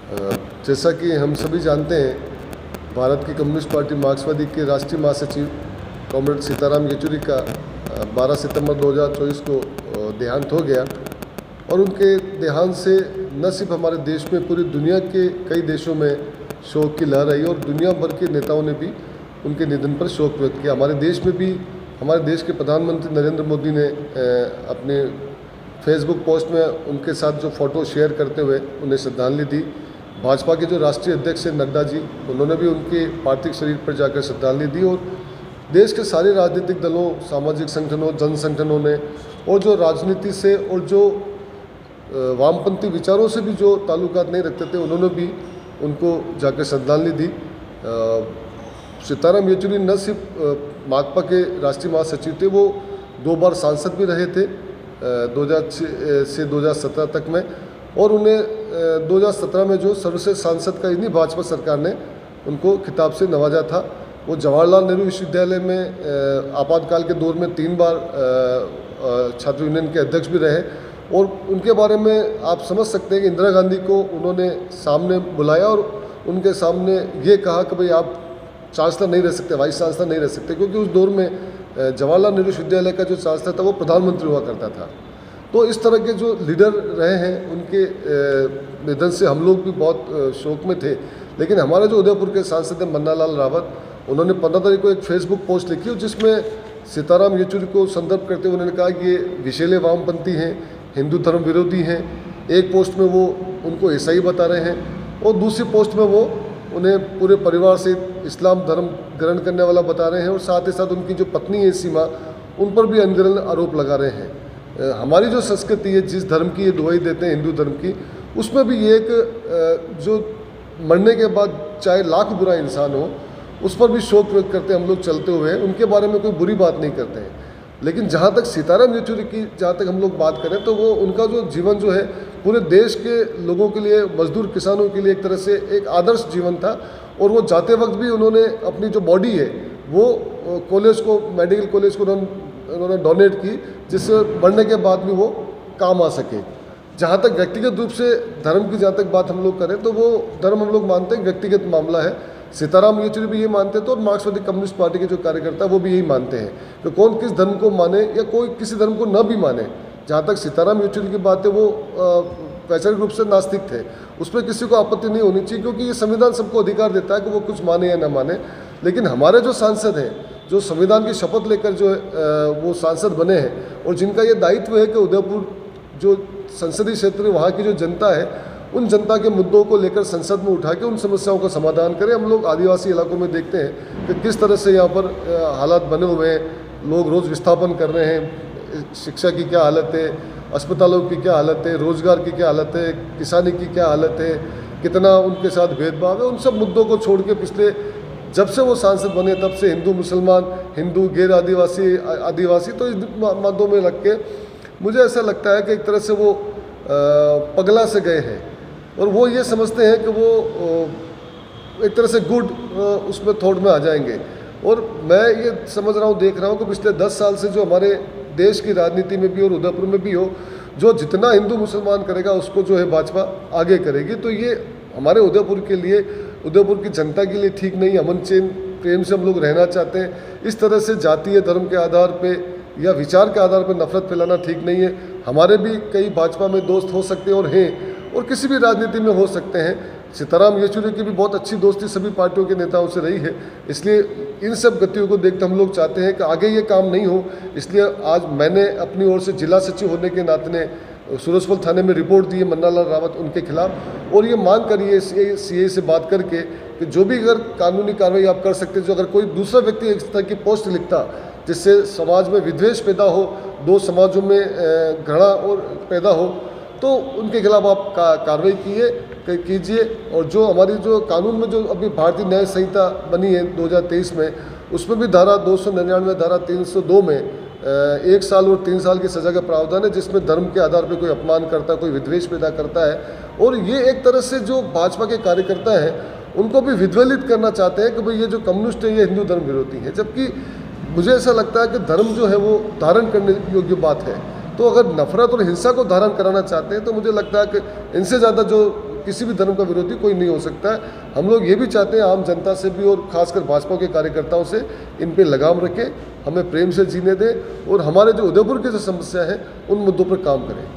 जैसा कि हम सभी जानते हैं, भारत की कम्युनिस्ट पार्टी मार्क्सवादी के राष्ट्रीय महासचिव कॉमरेड सीताराम येचुरी का 12 सितंबर 2024 को देहांत हो गया। और उनके देहांत से न सिर्फ हमारे देश में, पूरी दुनिया के कई देशों में शोक की लहर आई और दुनिया भर के नेताओं ने भी उनके निधन पर शोक व्यक्त किया। हमारे देश में भी हमारे देश के प्रधानमंत्री नरेंद्र मोदी ने अपने फेसबुक पोस्ट में उनके साथ जो फ़ोटो शेयर करते हुए उन्हें श्रद्धांजलि दी। भाजपा के जो राष्ट्रीय अध्यक्ष हैं नड्डा जी, उन्होंने भी उनके पार्थिव शरीर पर जाकर श्रद्धांजलि दी। और देश के सारे राजनीतिक दलों, सामाजिक संगठनों, जन संगठनों ने, और जो राजनीति से और जो वामपंथी विचारों से भी जो ताल्लुकात नहीं रखते थे, उन्होंने भी उनको जाकर श्रद्धांजलि दी। सीताराम येचुरी न सिर्फ माकपा के राष्ट्रीय महासचिव थे, वो 2 बार सांसद भी रहे थे 2006 से 2017 तक में। और उन्हें 2017 में जो सर्वश्रेष्ठ सांसद का इन्हीं भाजपा सरकार ने उनको खिताब से नवाजा था। वो जवाहरलाल नेहरू विश्वविद्यालय में आपातकाल के दौर में 3 बार छात्र यूनियन के अध्यक्ष भी रहे। और उनके बारे में आप समझ सकते हैं कि इंदिरा गांधी को उन्होंने सामने बुलाया और उनके सामने ये कहा कि भाई आप चांसलर नहीं रह सकते, वाइस चांसलर नहीं रह सकते, क्योंकि उस दौर में जवाहरलाल नेहरू विश्वविद्यालय का जो चांसलर था वो प्रधानमंत्री हुआ करता था। तो इस तरह के जो लीडर रहे हैं, उनके निधन से हम लोग भी बहुत शोक में थे। लेकिन हमारे जो उदयपुर के सांसद हैं मन्ना लाल रावत, उन्होंने 15 तारीख को एक फेसबुक पोस्ट लिखी जिसमें सीताराम येचुरी को संदर्भ करते हुए उन्होंने कहा कि ये विषैले वामपंथी हैं, हिंदू धर्म विरोधी हैं। एक पोस्ट में वो उनको ईसाई बता रहे हैं और दूसरी पोस्ट में वो उन्हें पूरे परिवार से इस्लाम धर्म ग्रहण करने वाला बता रहे हैं। और साथ ही साथ उनकी जो पत्नी है सीमा, उन पर भी अनगिनत आरोप लगा रहे हैं। हमारी जो संस्कृति है, जिस धर्म की ये दुहाई देते हैं, हिंदू धर्म की, उसमें भी ये एक जो मरने के बाद चाहे लाख बुरा इंसान हो, उस पर भी शोक व्यक्त करते हम लोग चलते हुए, उनके बारे में कोई बुरी बात नहीं करते हैं। लेकिन जहाँ तक सीताराम येचुरी की जहाँ तक हम लोग बात करें, तो वो उनका जो जीवन जो है पूरे देश के लोगों के लिए, मजदूर किसानों के लिए एक तरह से एक आदर्श जीवन था। और वो जाते वक्त भी उन्होंने अपनी जो बॉडी है वो कॉलेज को, मेडिकल कॉलेज को उन्होंने डोनेट की, जिससे मरने के बाद भी वो काम आ सके। जहाँ तक व्यक्तिगत रूप से धर्म की जहाँ तक बात हम लोग करें, तो वो धर्म हम लोग मानते हैं व्यक्तिगत मामला है। सीताराम येचुरी भी ये मानते थे और मार्क्सवादी कम्युनिस्ट पार्टी के जो कार्यकर्ता वो भी यही मानते हैं कि कौन किस धर्म को माने या कोई किसी धर्म को न भी माने। जहाँ तक सीताराम येचुरी की बात है, वो वैचारिक रूप से नास्तिक थे, उस पर किसी को आपत्ति नहीं होनी चाहिए, क्योंकि ये संविधान सबको अधिकार देता है कि वो कुछ माने या न माने। लेकिन हमारे जो सांसद हैं, जो संविधान की शपथ लेकर जो वो सांसद बने हैं और जिनका ये दायित्व है कि उदयपुर जो संसदीय क्षेत्र है, वहाँ की जो जनता है, उन जनता के मुद्दों को लेकर संसद में उठा के उन समस्याओं का समाधान करें। हम लोग आदिवासी इलाकों में देखते हैं कि किस तरह से यहाँ पर हालात बने हुए हैं, लोग रोज़ विस्थापन कर रहे हैं, शिक्षा की क्या हालत है, अस्पतालों की क्या हालत है, रोज़गार की क्या हालत है, किसानी की क्या हालत है, कितना उनके साथ भेदभाव है। उन सब मुद्दों को छोड़ के पिछले जब से वो सांसद बने तब से हिंदू मुसलमान, हिंदू गैर आदिवासी, आदिवासी, तो इस मुद्दों में लग के मुझे ऐसा लगता है कि एक तरह से वो पगला से गए हैं और वो ये समझते हैं कि वो एक तरह से गुड उसमें थॉट में आ जाएंगे। और मैं ये समझ रहा हूँ, देख रहा हूँ कि पिछले 10 साल से जो हमारे देश की राजनीति में भी और उदयपुर में भी हो, जो जितना हिंदू मुसलमान करेगा उसको जो है भाजपा आगे करेगी। तो ये हमारे उदयपुर के लिए, उदयपुर की जनता के लिए ठीक नहीं। अमन चैन प्रेम से हम लोग रहना चाहते हैं। इस तरह से जातीय धर्म के आधार पे या विचार के आधार पर नफरत फैलाना ठीक नहीं है। हमारे भी कई भाजपा में दोस्त हो सकते हैं और हैं, और किसी भी राजनीति में हो सकते हैं। सीताराम येचुरी की भी बहुत अच्छी दोस्ती सभी पार्टियों के नेताओं से रही है। इसलिए इन सब गतियों को देखते हम लोग चाहते हैं कि आगे ये काम नहीं हो। इसलिए आज मैंने अपनी ओर से जिला सचिव होने के नाते ने सूरजपुर थाने में रिपोर्ट दी है मन्ना लाल रावत उनके खिलाफ, और ये मांग करिए सीए से बात करके कि जो भी अगर कानूनी कार्रवाई आप कर सकते हैं, जो अगर कोई दूसरा व्यक्ति इस तरह की पोस्ट लिखता जिससे समाज में विद्वेष पैदा हो, दो समाजों में घृणा और पैदा हो, तो उनके खिलाफ आप कार्रवाई कीजिए। और जो हमारी जो कानून में जो अभी भारतीय न्याय संहिता बनी है 2023 में, उसमें भी धारा 299, धारा 302 में 1 साल और 3 साल की सज़ा का प्रावधान है, जिसमें धर्म के आधार पर कोई अपमान करता है, कोई विद्वेष पैदा करता है। और ये एक तरह से जो भाजपा के कार्यकर्ता हैं उनको भी विद्वेलित करना चाहते हैं कि भाई ये जो कम्युनिस्ट है ये हिंदू धर्म विरोधी है, जबकि मुझे ऐसा लगता है कि धर्म जो है वो धारण करने योग्य बात है। तो अगर नफरत और हिंसा को धारण कराना चाहते हैं तो मुझे लगता है कि इनसे ज़्यादा जो किसी भी धर्म का विरोधी कोई नहीं हो सकता है। हम लोग ये भी चाहते हैं आम जनता से भी और खासकर भाजपा के कार्यकर्ताओं से इन पे लगाम रखें, हमें प्रेम से जीने दें और हमारे जो उदयपुर की जो समस्या है उन मुद्दों पर काम करें।